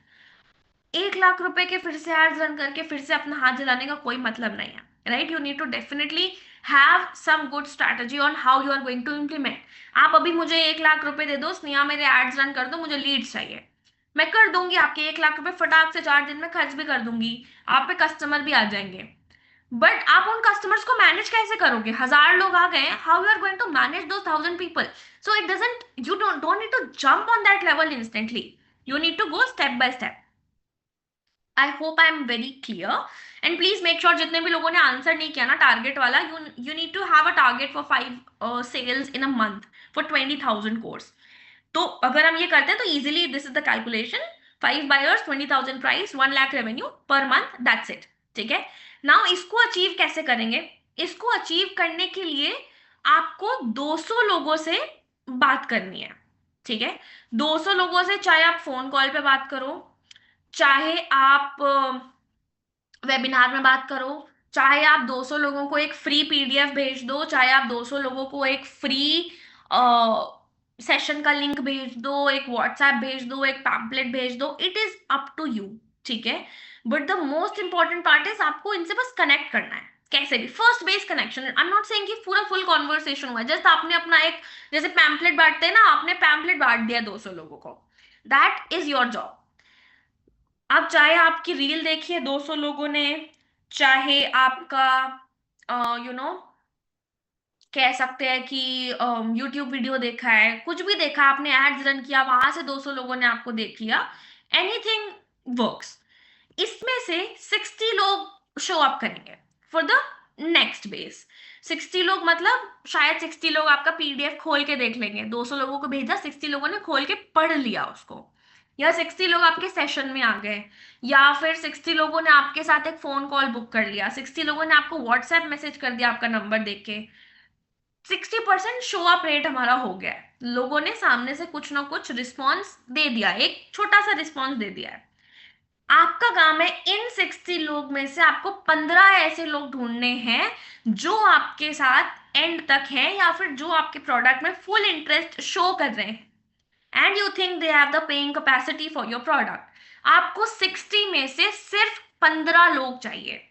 S1: 1 lakh रुपए के फिर से एड्स रन करके फिर से अपना हाथ जलाने का कोई मतलब नहीं है. Right, you need to definitely have some good strategy on how you are going to implement. आप अभी मुझे 1 लाख रुपए दे दो, स्नेहा मेरे एड्स रन कर दो, मुझे लीड्स चाहिए, मैं कर दूंगी. आपके 1 लाख रुपए फटाक से 4 दिन में खर्च भी कर दूंगी, आप पे कस्टमर भी आ जाएंगे. बट आप उन कस्टमर्स को मैनेज कैसे करोगे? 1,000 लोग आ गए, how you are going to manage दो 1,000 people? So it doesn't, you don't need to jump on that level instantly. You need to go step by step. I hope I am very clear. And please make sure जितने भी लोगों ने answer नहीं किया ना target वाला, you need to have a target for 5 sales in a month for 20,000 course. तो अगर हम ये करते हैं तो easily this is the calculation. 5 buyers, 20,000 price, 1 lakh revenue per month, that's it. ठीक है, नाउ इसको अचीव कैसे करेंगे? इसको अचीव करने के लिए आपको 200 लोगों से बात करनी है. ठीक है, 200 लोगों से, चाहे आप फोन कॉल पे बात करो, चाहे आप वेबिनार में बात करो, चाहे आप 200 लोगों को एक फ्री पीडीएफ भेज दो, चाहे आप 200 लोगों को एक फ्री सेशन का लिंक भेज दो, एक व्हाट्सएप भेज दो, एक पैम्पलेट भेज दो, it is up to you. ठीक है, but the most important part is आपको इनसे बस कनेक्ट करना है कैसे भी. First base connection. I am not saying कि पूरा फुल कॉन्वर्सेशन हुआ, जस्ट आपने अपना एक, जैसे पैम्पलेट बांटते हैं ना, आपने पैम्पलेट बांट दिया 200 लोगों को, दैट इज योर जॉब. अब चाहे आपकी रील देखिए 200 लोगों ने, चाहे आपका यू नो कह सकते हैं कि यूट्यूब वीडियो देखा है, कुछ भी देखा, आपने एड्स रन किया, वहां से 200 लोगों ने आपको देख लिया, एनीथिंग वर्क्स. इसमें से 60 लोग शो अप करेंगे फॉर द नेक्स्ट बेस. 60 लोग मतलब शायद 60 लोग आपका पीडीएफ खोल के देख लेंगे. 200 लोगों को भेजा, 60 लोगों ने खोल के पढ़ लिया उसको, या 60 लोग आपके सेशन में आ गए, या फिर 60 लोगों ने आपके साथ एक फोन कॉल बुक कर लिया, 60 लोगों ने आपको व्हाट्सएप मैसेज कर दिया आपका नंबर देख के. 60% शो अप रेट हमारा हो गया है. लोगों ने सामने से कुछ ना कुछ रिस्पॉन्स दे दिया, एक छोटा सा रिस्पॉन्स दे दिया है. आपका काम है इन 60 लोग में से आपको 15 ऐसे लोग ढूंढने हैं जो आपके साथ एंड तक हैं, या फिर जो आपके प्रोडक्ट में फुल इंटरेस्ट शो कर रहे हैं, and you think they have the paying capacity for your product. आपको 60 में से सिर्फ 15 लोग चाहिए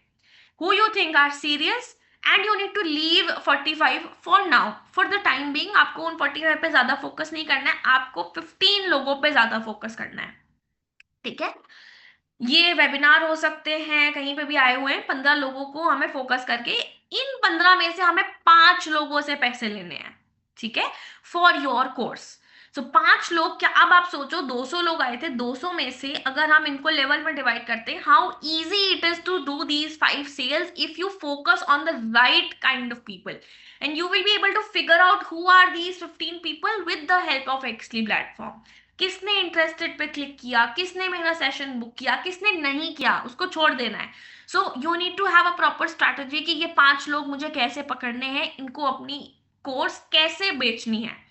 S1: who you think are serious, and you need to leave 45 for now. for the time being आपको उन 45 पे ज्यादा फोकस नहीं करना है, आपको 15 लोगों पे ज्यादा फोकस करना है. ठीक है, ये वेबिनार हो सकते हैं, कहीं पे भी आए हुए हैं, 15 लोगों को हमें फोकस करके, इन 15 में से हमें 5 लोगों से पैसे लेने हैं. ठीक है, फॉर योर कोर्स. सो 5 लोग क्या, अब आप सोचो 200 लोग आए थे, 200 में से अगर हम इनको लेवल में डिवाइड करते हैं, how easy it is to do these 5 sales if you focus on the right kind of people, and you will be able to figure out who are these 15 people with the help of Exley platform. किसने interested पे click किया, किसने मेरा session book किया, किसने नहीं किया, उसको छोड़ देना है. So you need to have a proper strategy कि ये 5 लोग मुझे कैसे पकड़ने हैं, इनको अपनी कोर्स कैसे बेचनी है.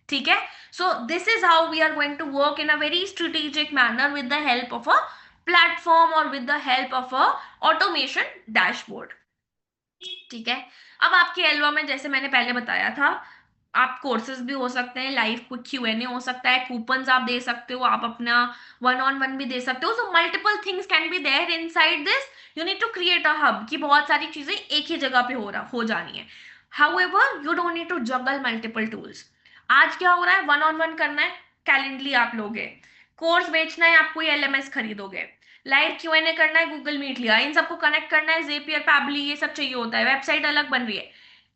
S1: ठीक है, so this is how we are going to work in a very strategic manner with the help of a platform और with the help of a automation dashboard. ठीक है, अब आपके एल्बम में जैसे मैंने पहले बताया था, आप कोर्सेज भी हो सकते हैं, लाइव कुछ Q&A हो सकता है, कूपन्स आप दे सकते हो, आप अपना 1-on-1 भी दे सकते हो. So multiple things can be there inside this. You need to create a hub कि बहुत सारी चीजें एक ही जगह पे हो जानी है. However you don't need to juggle multiple tools. आज क्या हो रहा है, 1-on-1 करना है, कैलेंडली आप लोगे. कोर्स बेचना है, आप कोई LMS खरीदोगे. लाइव Q&A करना है, गूगल मीट लिया. इन सबको कनेक्ट करना है, Zapier, Pabbly, ये सब चाहिए होता है. वेबसाइट अलग बन रही है.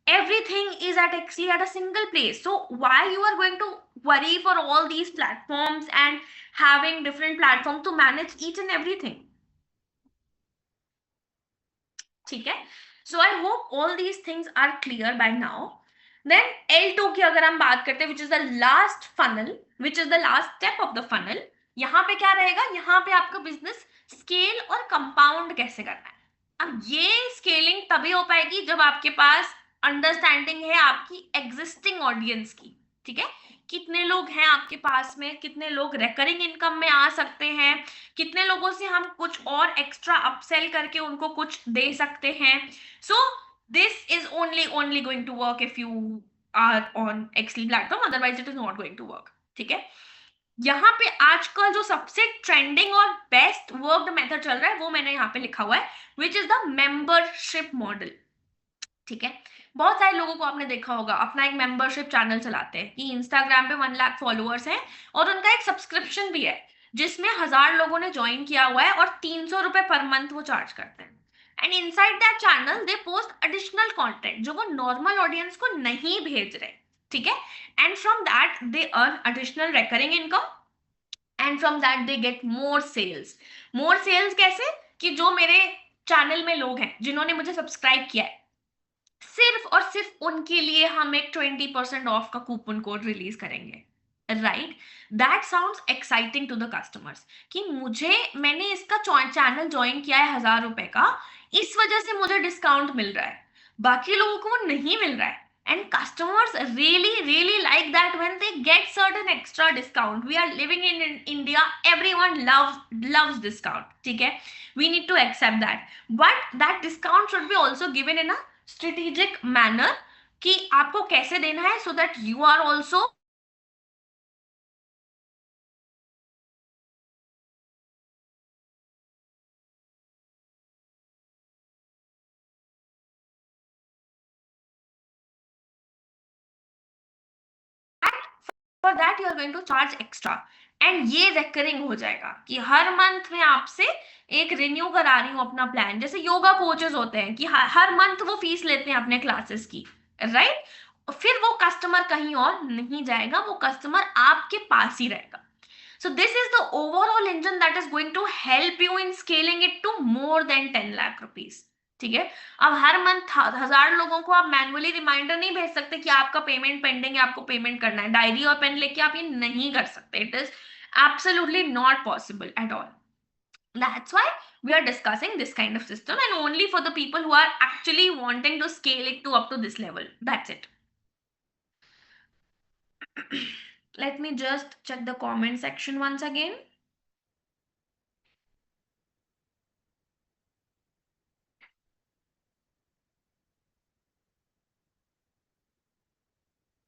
S1: everything is at actually at a single place. So why you are going to worry for all these platforms and having different platforms to manage each and everything? ठीक है. So I hope all these things are clear by now. Then L2 की अगर हम बात करते हैं, which is the last funnel, which is the last step of the funnel, यहाँ पे क्या रहेगा? यहाँ पे आपका बिजनेस स्केल और कंपाउंड कैसे करना है. अब ये स्केलिंग तभी हो पाएगी जब आपके पास अंडरस्टैंडिंग है आपकी एग्जिस्टिंग ऑडियंस की. ठीक है, कितने लोग हैं आपके पास में, कितने लोग रेकरिंग इनकम में आ सकते हैं, कितने लोगों से हम कुछ और एक्स्ट्रा अपसेल करके उनको कुछ दे सकते हैं. So this is only going to work if you are on Exley platform, otherwise it is not going to work. ठीक है, यहाँ पे आजकल जो सबसे ट्रेंडिंग और बेस्ट वर्कड मेथड चल रहा है वो मैंने यहाँ पे लिखा हुआ है, which is the membership model. ठीक है, बहुत सारे लोगों को आपने देखा होगा अपना एक मेंबरशिप चैनल चलाते हैं कि इंस्टाग्राम पे 1 लाख फॉलोअर्स हैं और उनका एक सब्सक्रिप्शन भी है जिसमें 1,000 लोगों ने ज्वाइन किया हुआ है और 300 रुपए पर मंथ वो चार्ज करते हैं. And inside that channel they post additional content जो वो नॉर्मल ऑडियंस को नहीं भेज रहे. ठीक है, and from that they earn additional recurring income and from that they get more sales. More sales कैसे? कि जो मेरे चैनल में लोग हैं जिन्होंने मुझे सब्सक्राइब किया है, सिर्फ और सिर्फ उनके लिए हम एक 20% ऑफ का कूपन कोड रिलीज करेंगे. Right, that sounds exciting to the customers कि मुझे, मैंने इसका चैनल ज्वाइन किया है 1,000 रुपए का, इस वजह से मुझे डिस्काउंट मिल रहा है, बाकी लोगों को वो नहीं मिल रहा है. And customers really like that when they get certain extra discount. We are living in India, everyone loves discount. ठीक है, we need to accept that, but that discount should be also given in a strategic manner कि आपको कैसे देना है, so that you are also for that you are going to charge extra. And ये recurring हो जाएगा कि हर मंथ में आपसे एक रिन्यू करा रही हूँ अपना प्लान. जैसे योगा कोचेस होते हैं कि हर मंथ वो फीस लेते हैं अपने क्लासेस की. राइट, फिर वो कस्टमर कहीं और नहीं जाएगा, वो कस्टमर आपके पास ही रहेगा. So this is the overall engine that is going to help you in scaling it to more than 10 lakh rupees. ठीक है, अब हर मंथ 1,000 लोगों को आप मैनुअली रिमाइंडर नहीं भेज सकते कि आपका पेमेंट पेंडिंग है, आपको पेमेंट करना है. डायरी और पेन लेके आप ये नहीं कर सकते. It is absolutely not possible at all. That's why we are discussing this kind of system, and only for the people who are actually wanting to scale it to up to this level. That's it. Let me just check the comment section once again.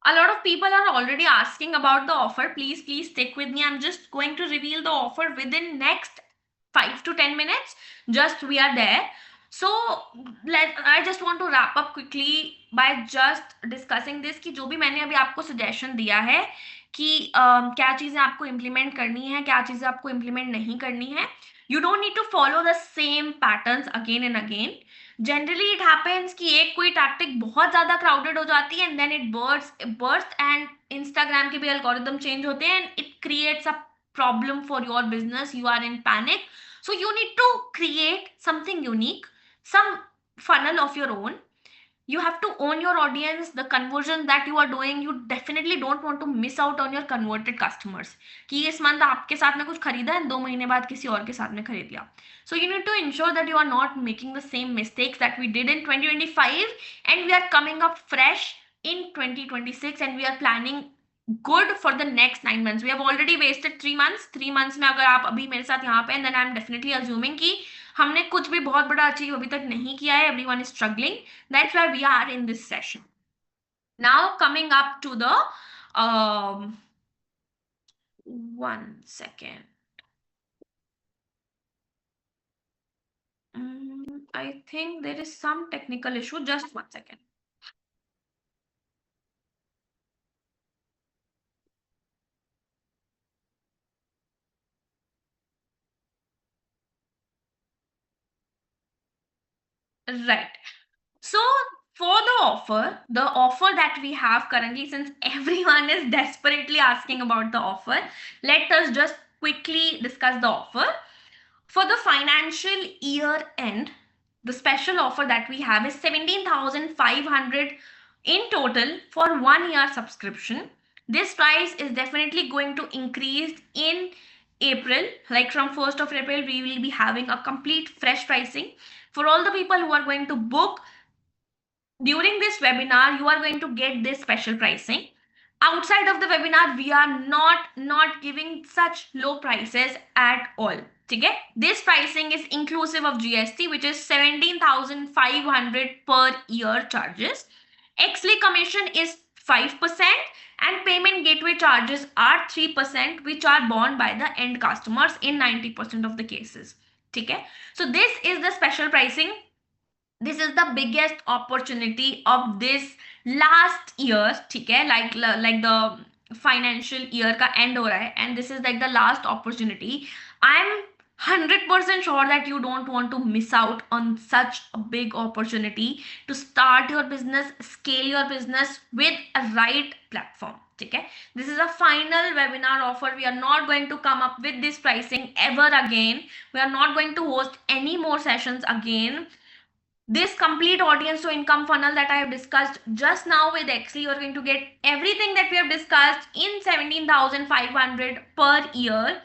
S1: A lot of people are already asking about the offer. Please stick with me. I'm just going to reveal the offer within next 5 to 10 minutes. Just we are there. So I just want to wrap up quickly by just discussing this कि जो भी मैंने अभी आपको suggestion दिया है कि क्या चीजें आपको implement करनी है, क्या चीजें आपको implement नहीं करनी है. You don't need to follow the same patterns again and again. Generally it happens कि एक कोई टैक्टिक बहुत ज्यादा क्राउडेड हो जाती है and then it burst and Instagram के भी एल्गोरिदम चेंज होते हैं and it creates a problem for your business. You are in panic. So you need to create something unique, some funnel of your own. You have to own your audience, the conversion that you are doing. You definitely don't want to miss out on your converted customers कि इस month आपके साथ में कुछ खरीदा है 2 महीने बाद किसी और के साथ में खरीद लिया. So you need to ensure that you are not making the same mistakes that we did in 2025, and we are coming up fresh in 2026 and we are planning good for the next 9 months. We have already wasted 3 months. 3 months में अगर आप अभी मेरे साथ यहाँ पे, then I am definitely assuming कि हमने कुछ भी बहुत बड़ा अचीव अभी तक नहीं किया है. Everyone is struggling. That's why we are in this session. Now coming up to the 1 second. I think there is some technical issue. Just 1 second. Right. So For the offer that we have currently, since everyone is desperately asking about the offer, let us just quickly discuss the offer. For the financial year end, the special offer that we have is 17,500 in total for 1 year subscription. This price is definitely going to increase in April. Like from 1st of April, we will be having a complete fresh pricing. For all the people who are going to book during this webinar, you are going to get this special pricing. Outside of the webinar, we are not giving such low prices at all. Okay, this pricing is inclusive of GST, which is 17,500 per year charges. Exley commission is 5% and payment gateway charges are 3%, which are borne by the end customers in 90% of the cases. Okay, so this is the special pricing. This is the biggest opportunity of this last year. ठीक है, like the financial year का end हो रहा है and this is like the last opportunity. I'm 100% sure that you don't want to miss out on such a big opportunity to start your business, scale your business with a right platform. ठीक है, this is a final webinar offer. We are not going to come up with this pricing ever again. We are not going to host any more sessions again. This complete audience to income funnel that I have discussed just now with Exley, you are going to get everything that we have discussed in 17,500 per year.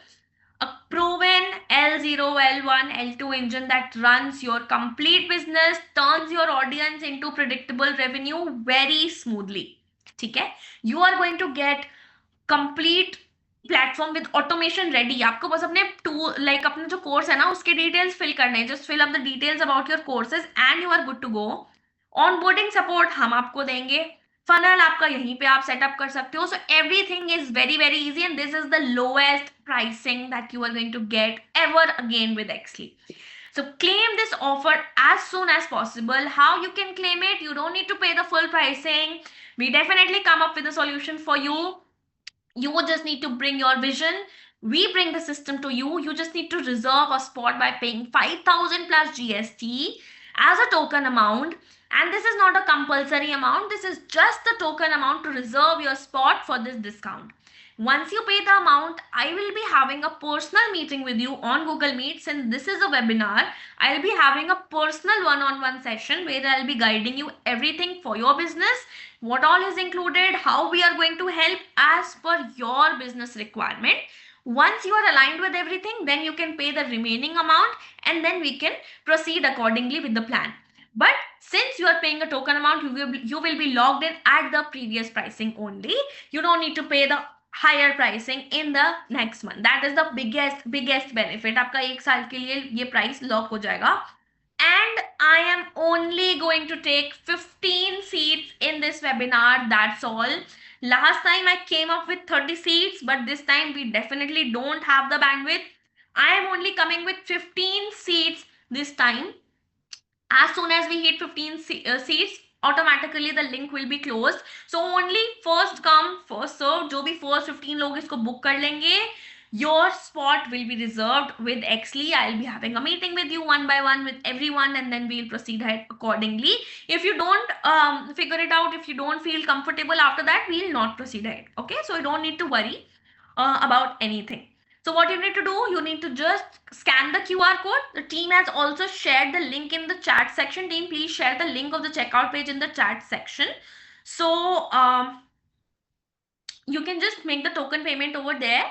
S1: A proven L0, L1, L2 engine that runs your complete business, turns your audience into predictable revenue very smoothly. Okay? You are going to get complete platform with automation ready. आपको बस अपने to like अपना जो course है ना उसके details fill करने हैं. Just fill up the details about your courses and you are good to go. Onboarding support हम आपको देंगे. फनल आपका यहीं पे आप सेटअप कर सकते हो. So everything is very very easy and this is the lowest pricing that you are going to get ever again with Exley. So claim this offer as soon as possible. How you can claim it? You don't need to pay the full pricing. We definitely come up with a solution for you. You would just need to bring your vision. We bring the system to you. You just need to reserve a spot by paying 5,000 plus GST as a token amount. And this is not a compulsory amount. This is just the token amount to reserve your spot for this discount. Once you pay the amount, I will be having a personal meeting with you on Google Meet. Since this is a webinar, I'll be having a personal one-on-one session where I'll be guiding you everything for your business, what all is included, how we are going to help as per your business requirement. Once you are aligned with everything, then you can pay the remaining amount and then we can proceed accordingly with the plan. But since you are paying a token amount, you will be logged in at the previous pricing only. You don't need to pay the higher pricing in the next month. That is the biggest benefit. आपका एक साल के लिए ये price lock हो जाएगा. And I am only going to take 15 seats in this webinar. That's all. Last time I came up with 30 seats, but this time we definitely don't have the bandwidth. I am only coming with 15 seats this time. As soon as we hit 15 seats, automatically the link will be closed. So only first come first serve. जो भी first 15 लोग इसको book कर लेंगे, your spot will be reserved with Exley. I'll be having a meeting with you one by one with everyone and then we'll proceed ahead accordingly. If you don't figure it out, if you don't feel comfortable after that, we'll not proceed ahead. Okay, so you don't need to worry about anything. So what you need to do, you need to just scan the QR code. The team has also shared the link in the chat section. Team, please share the link of the checkout page in the chat section. So you can just make the token payment over there